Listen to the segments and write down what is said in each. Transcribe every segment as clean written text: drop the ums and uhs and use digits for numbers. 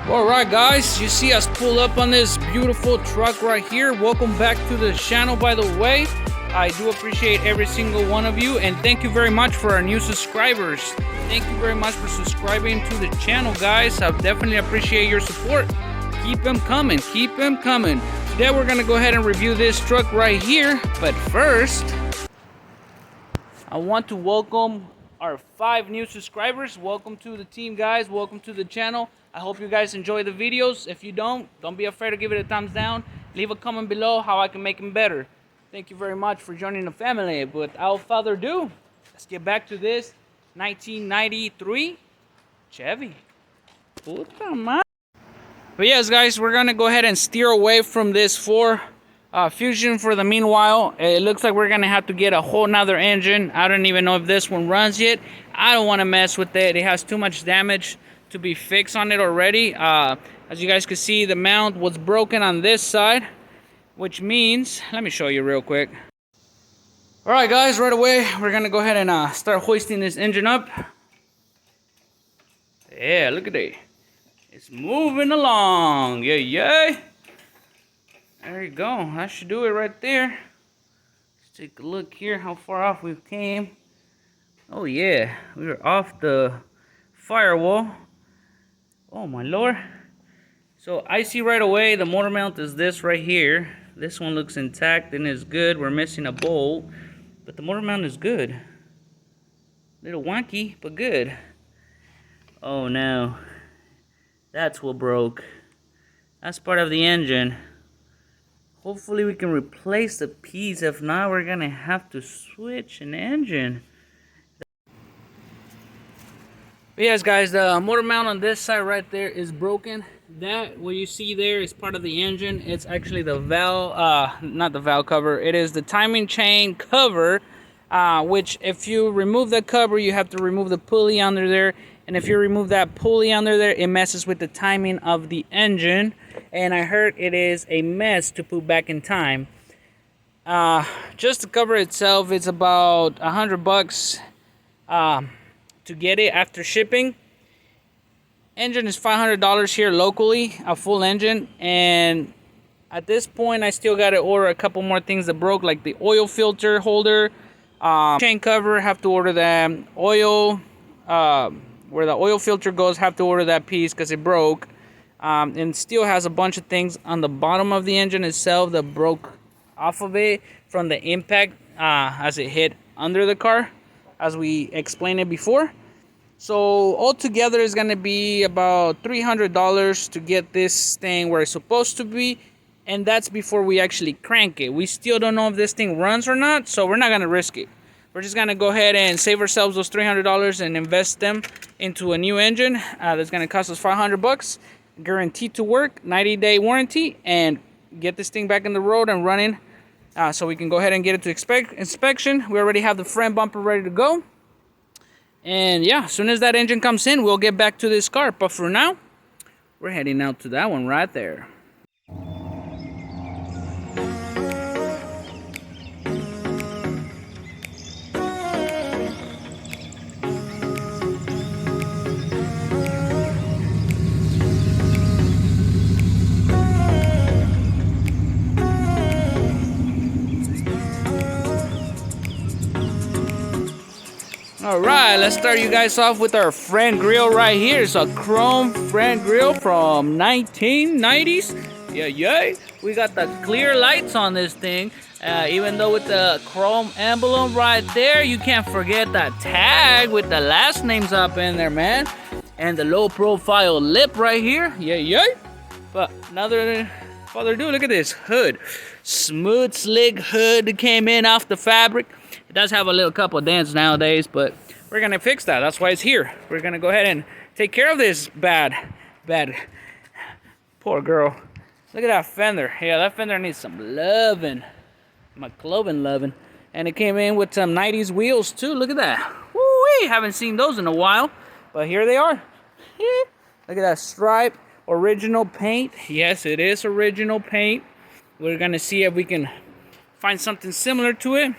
Alright guys, you see us pull up on this beautiful truck right here. Welcome back to the channel, by the way. I do appreciate every single one of you, and thank you very much for our new subscribers. Thank you very much for subscribing to the channel, guys. I definitely appreciate your support. Keep them coming, keep them coming. Today we're gonna go ahead and review this truck right here, but first I want to welcome our 5 new subscribers. Welcome to the team, guys. Welcome to the channel. I hope you guys enjoy the videos. If you don't be afraid to give it a thumbs down. Leave a comment below how I can make them better. Thank you very much for joining the family. Without further ado, let's get back to this 1993 Chevy. Puta madre. But yes, guys, we're gonna go ahead and steer away from this 4 Fusion for the meanwhile. It looks like we're gonna have to get a whole nother engine. I don't even know if this one runs yet. I don't want to mess with it. It has too much damage to be fixed on it already. As you guys can see, the mount was broken on this side, which means, let me show you real quick. All right, guys, right away we're gonna go ahead and start hoisting this engine up. Yeah, look at it. It's moving along. Yeah. There you go. That should do it right there. Let's take a look here how far off we came. Oh yeah, we were off the firewall. Oh my lord. So I see right away the motor mount is this right here. This one looks intact and is good. We're missing a bolt, but the motor mount is good. Little wonky, but good. Oh no. That's what broke. That's part of the engine. Hopefully we can replace the piece. If not, we're gonna have to switch an engine. But yes, guys, the motor mount on this side right there is broken. That what you see there is part of the engine. It's actually the valve, not the valve cover. It is the timing chain cover, which if you remove the cover, you have to remove the pulley under there. And if you remove that pulley under there, it messes with the timing of the engine. And I heard it is a mess to put back in time. Just the cover itself, it's about $100 to get it after shipping. Engine is $500 here locally, a full engine. And at this point, I still got to order a couple more things that broke, like the oil filter holder, chain cover. Have to order that oil. Where the oil filter goes, have to order that piece because it broke. And still has a bunch of things on the bottom of the engine itself that broke off of it from the impact as it hit under the car, as we explained it before. So altogether it's going to be about $300 to get this thing where it's supposed to be, and that's before we actually crank it. We still don't know if this thing runs or not, so we're not going to risk it. We're just going to go ahead and save ourselves those $300 and invest them into a new engine that's going to cost us $500, guaranteed to work, 90-day warranty, and get this thing back in the road and running so we can go ahead and get it to inspection. We already have the front bumper ready to go. And yeah, as soon as that engine comes in, we'll get back to this car. But for now, we're heading out to that one right there. Alright, let's start you guys off with our front grill right here. It's a chrome front grill from 1990s. Yeah. We got the clear lights on this thing. Even though with the chrome emblem right there, you can't forget that tag with the last names up in there, man. And the low profile lip right here. Yeah. But further ado, look at this hood. Smooth, slick hood that came in off the fabric. It does have a little couple of dents nowadays, but we're gonna fix that. That's why it's here. We're gonna go ahead and take care of this bad. Poor girl. Look at that fender. Yeah, that fender needs some loving. McLovin loving. And it came in with some 90s wheels too. Look at that. Woo-wee. Haven't seen those in a while, but here they are. Look at that stripe. Original paint. Yes, it is original paint. We're gonna see if we can find something similar to it.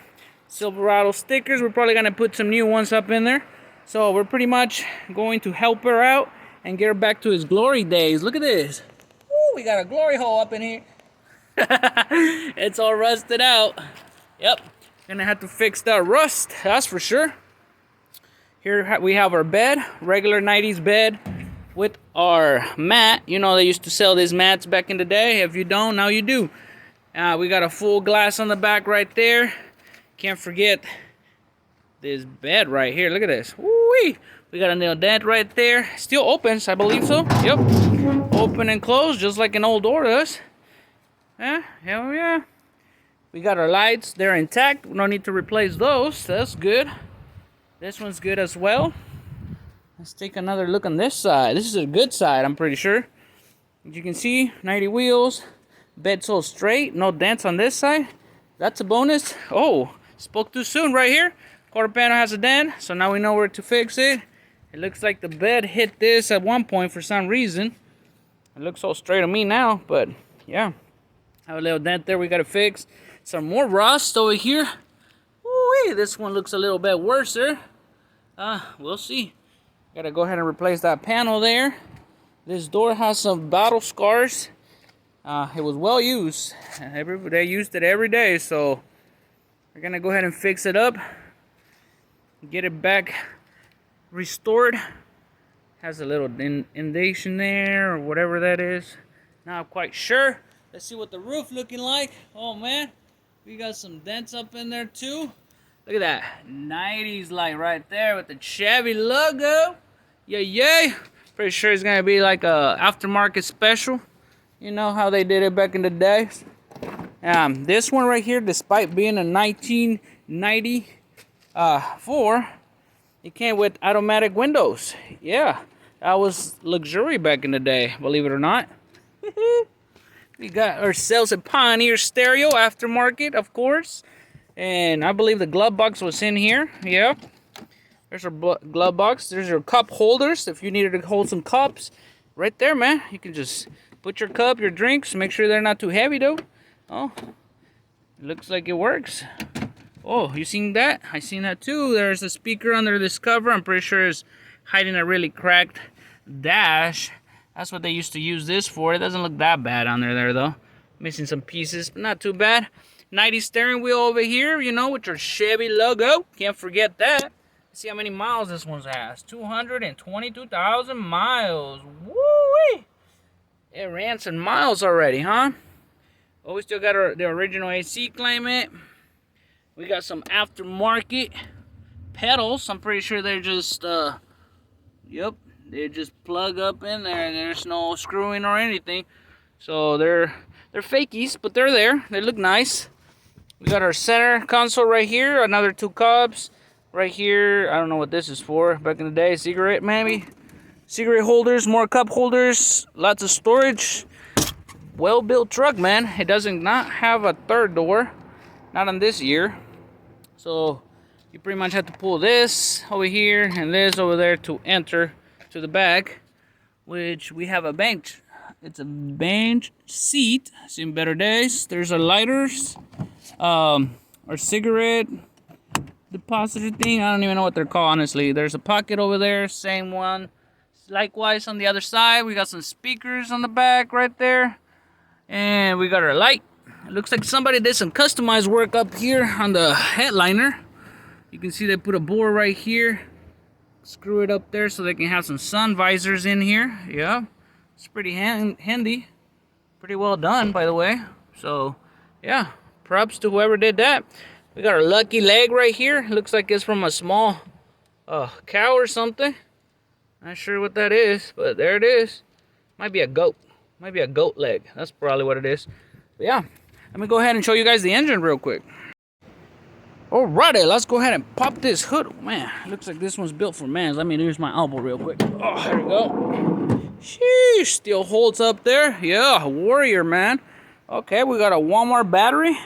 Silverado stickers. We're probably gonna put some new ones up in there. So we're pretty much going to help her out and get her back to his glory days. Look at this. Woo, we got a glory hole up in here. It's all rusted out. Yep, gonna have to fix that rust, that's for sure. Here we have our bed, regular 90s bed with our mat. You know, they used to sell these mats back in the day. If you don't, now you do. We got a full glass on the back right there. Can't forget this bed right here. Look at this. Woo-wee. We got a nail dent right there. Still opens, I believe so. Yep. Open and close just like an old door does. Yeah, hell yeah. We got our lights. They're intact. We don't need to replace those. That's good. This one's good as well. Let's take another look on this side. This is a good side, I'm pretty sure. As you can see, 90 wheels. Bed so straight. No dents on this side. That's a bonus. Oh, spoke too soon right here. Quarter panel has a dent, so now we know where to fix it. It looks like the bed hit this at one point for some reason. It looks all straight to me now, but yeah. Have a little dent there we gotta fix. Some more rust over here. Woo-wee, this one looks a little bit worse there. We'll see. Gotta go ahead and replace that panel there. This door has some battle scars. It was well used. They used it every day, so we're gonna go ahead and fix it up. Get it back restored. Has a little indentation there, or whatever that is. Not quite sure. Let's see what the roof looking like. Oh man, we got some dents up in there too. Look at that 90s light right there with the Chevy logo. Yay. Pretty sure it's gonna be like a aftermarket special. You know how they did it back in the day. This one right here, despite being a 1994, it came with automatic windows. Yeah, that was luxury back in the day, believe it or not. We got ourselves a Pioneer stereo, aftermarket, of course. And I believe the glove box was in here. Yep. There's our glove box. There's your cup holders. If you needed to hold some cups, right there, man. You can just put your cup, your drinks. Make sure they're not too heavy, though. Oh, it looks like it works. Oh, you seen that? I seen that, too. There's a speaker under this cover. I'm pretty sure it's hiding a really cracked dash. That's what they used to use this for. It doesn't look that bad on there though. Missing some pieces, but not too bad. 90 steering wheel over here, you know, with your Chevy logo. Can't forget that. Let's see how many miles this one has. 222,000 miles. Woo-wee! It ran some miles already, huh? Oh, we still got the original AC claimant. We got some aftermarket pedals. I'm pretty sure they're just, yep. They just plug up in there. There's no screwing or anything. So they're fakies, but they're there. They look nice. We got our center console right here. Another 2 cups. Right here, I don't know what this is for. Back in the day, cigarette maybe. Cigarette holders, more cup holders. Lots of storage. Well-built truck, man. It doesn't not have a third door. Not on this year. So you pretty much have to pull this over here and this over there to enter to the back, which we have a bench. It's a bench seat. Seen better days. There's our lighters, our cigarette depositor thing. I don't even know what they're called, honestly. There's a pocket over there, same one. Likewise on the other side, we got some speakers on the back right there, and we got our light. It looks like somebody did some customized work up here on the headliner. You can see they put a board right here. Screw it up there so they can have some sun visors in here. Yeah, it's pretty handy. Pretty well done, by the way. So, yeah, props to whoever did that. We got our lucky leg right here. Looks like it's from a small cow or something. Not sure what that is, but there it is. Might be a goat. Might be a goat leg. That's probably what it is. But yeah, let me go ahead and show you guys the engine real quick. Alrighty, let's go ahead and pop this hood. Man, looks like this one's built for man. Let me use my elbow real quick. Oh, there we go. Sheesh, still holds up there. Yeah, warrior, man. Okay, we got a Walmart battery.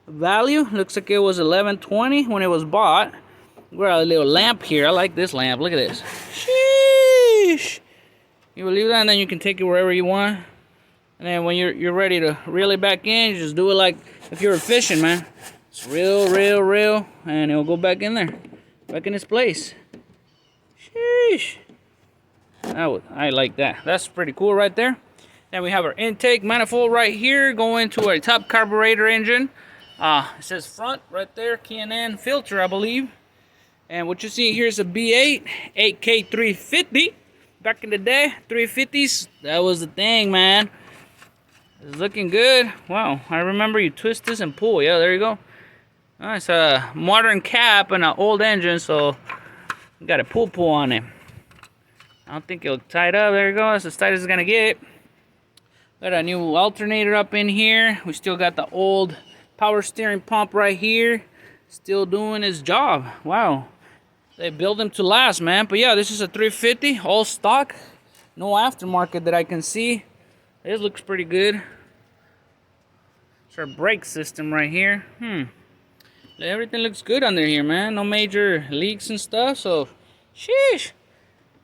Value, looks like it was $11.20 when it was bought. We got a little lamp here. I like this lamp. Look at this. Sheesh. You believe that? And then you can take it wherever you want. And then when you're ready to reel it back in, you just do it like if you were fishing, man. It's reel, and it'll go back in there. Back in its place. Sheesh. I like that. That's pretty cool right there. Then we have our intake manifold right here going to our top carburetor engine. It says front right there, K&N filter, I believe. And what you see here is a B8 8K350. Back in the day, 350s, that was the thing, man. It's looking good. Wow, I remember you twist this and pull. Yeah, there you go. It's a modern cap and an old engine, so you got a pull on it. I don't think it'll tie it up. There you go. That's as tight as it's gonna get. Got a new alternator up in here. We still got the old power steering pump right here. Still doing his job. Wow. They build them to last, man. But yeah, this is a 350, all stock. No aftermarket that I can see. This looks pretty good. It's our brake system right here. Everything looks good under here, man. No major leaks and stuff, so sheesh.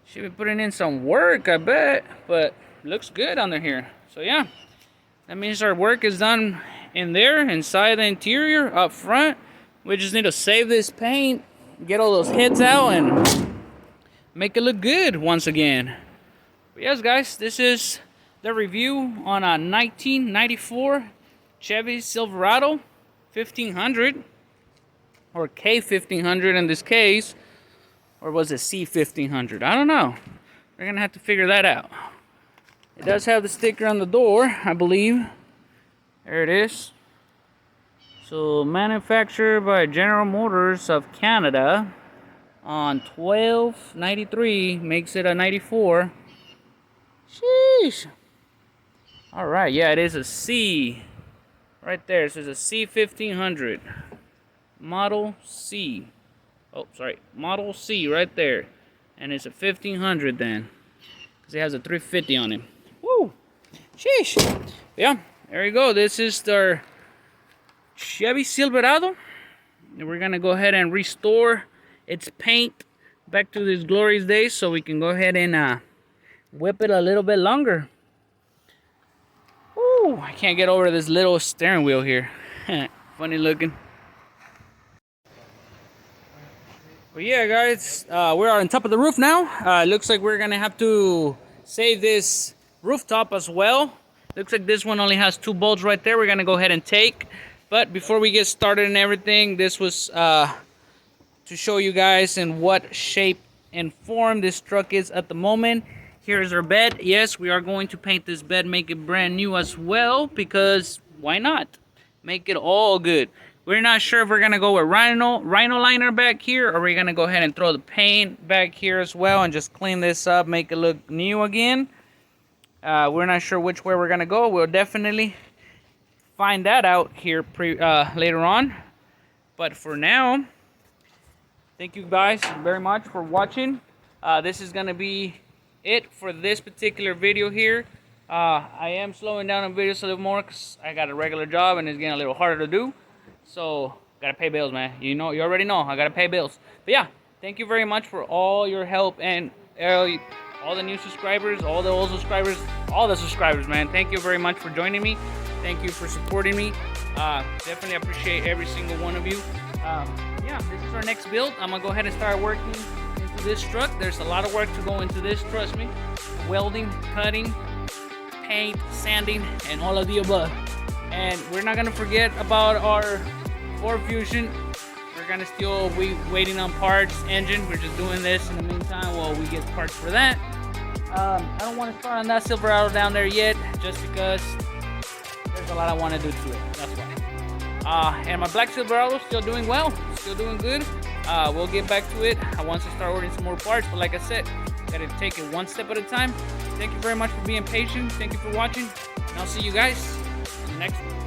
Should be putting in some work, I bet. But looks good under here. So yeah, that means our work is done in there, inside the interior, up front. We just need to save this paint, get all those heads out, and make it look good once again. But yes, guys, this is the review on a 1994 Chevy Silverado 1500, or K1500 in this case, or was it C1500? I don't know. We're gonna have to figure that out. It does have the sticker on the door, I believe. There it is. So, manufactured by General Motors of Canada on 12/93, makes it a 94. Sheesh. Alright, yeah, it is a C. Right there, it says a C1500. Model C. Oh, sorry, Model C right there. And it's a 1500 then. Because it has a 350 on it. Woo! Sheesh! Yeah, there you go. This is our Chevy Silverado. And we're gonna go ahead and restore its paint back to these glorious days so we can go ahead and whip it a little bit longer. Ooh, I can't get over this little steering wheel here. Funny looking. But yeah, guys, we're on top of the roof now. Looks like we're gonna have to save this rooftop as well. Looks like this one only has 2 bolts right there. We're gonna go ahead and take. But before we get started and everything, this was to show you guys in what shape and form this truck is at the moment. Here's our bed. Yes, we are going to paint this bed, make it brand new as well, because why not? Make it all good. We're not sure if we're gonna go with rhino liner back here, or we're gonna go ahead and throw the paint back here as well and just clean this up, make it look new again. We're not sure which way we're gonna go. We'll definitely find that out here later on. But for now, thank you guys very much for watching. This is gonna be it for this particular video here. I am slowing down on videos a little more because I got a regular job and it's getting a little harder to do. So gotta pay bills, man. You already know I gotta pay bills. But yeah, thank you very much for all your help and all the new subscribers, all the old subscribers, all the subscribers, man. Thank you very much for joining me. Thank you for supporting me. Definitely appreciate every single one of you. Yeah, this is our next build. I'm gonna go ahead and start working into this truck. There's a lot of work to go into this, trust me. Welding, cutting, paint, sanding, and all of the above. And we're not gonna forget about our Ford Fusion. We're gonna still be waiting on parts, engine. We're just doing this in the meantime while we get parts for that. I don't want to start on that Silverado down there yet, just because there's a lot I want to do to it. That's why. And my black Silverado still doing well, still doing good. We'll get back to it once I start ordering some more parts. But like I said, gotta take it one step at a time. Thank you very much for being patient. Thank you for watching, and I'll see you guys in the next one.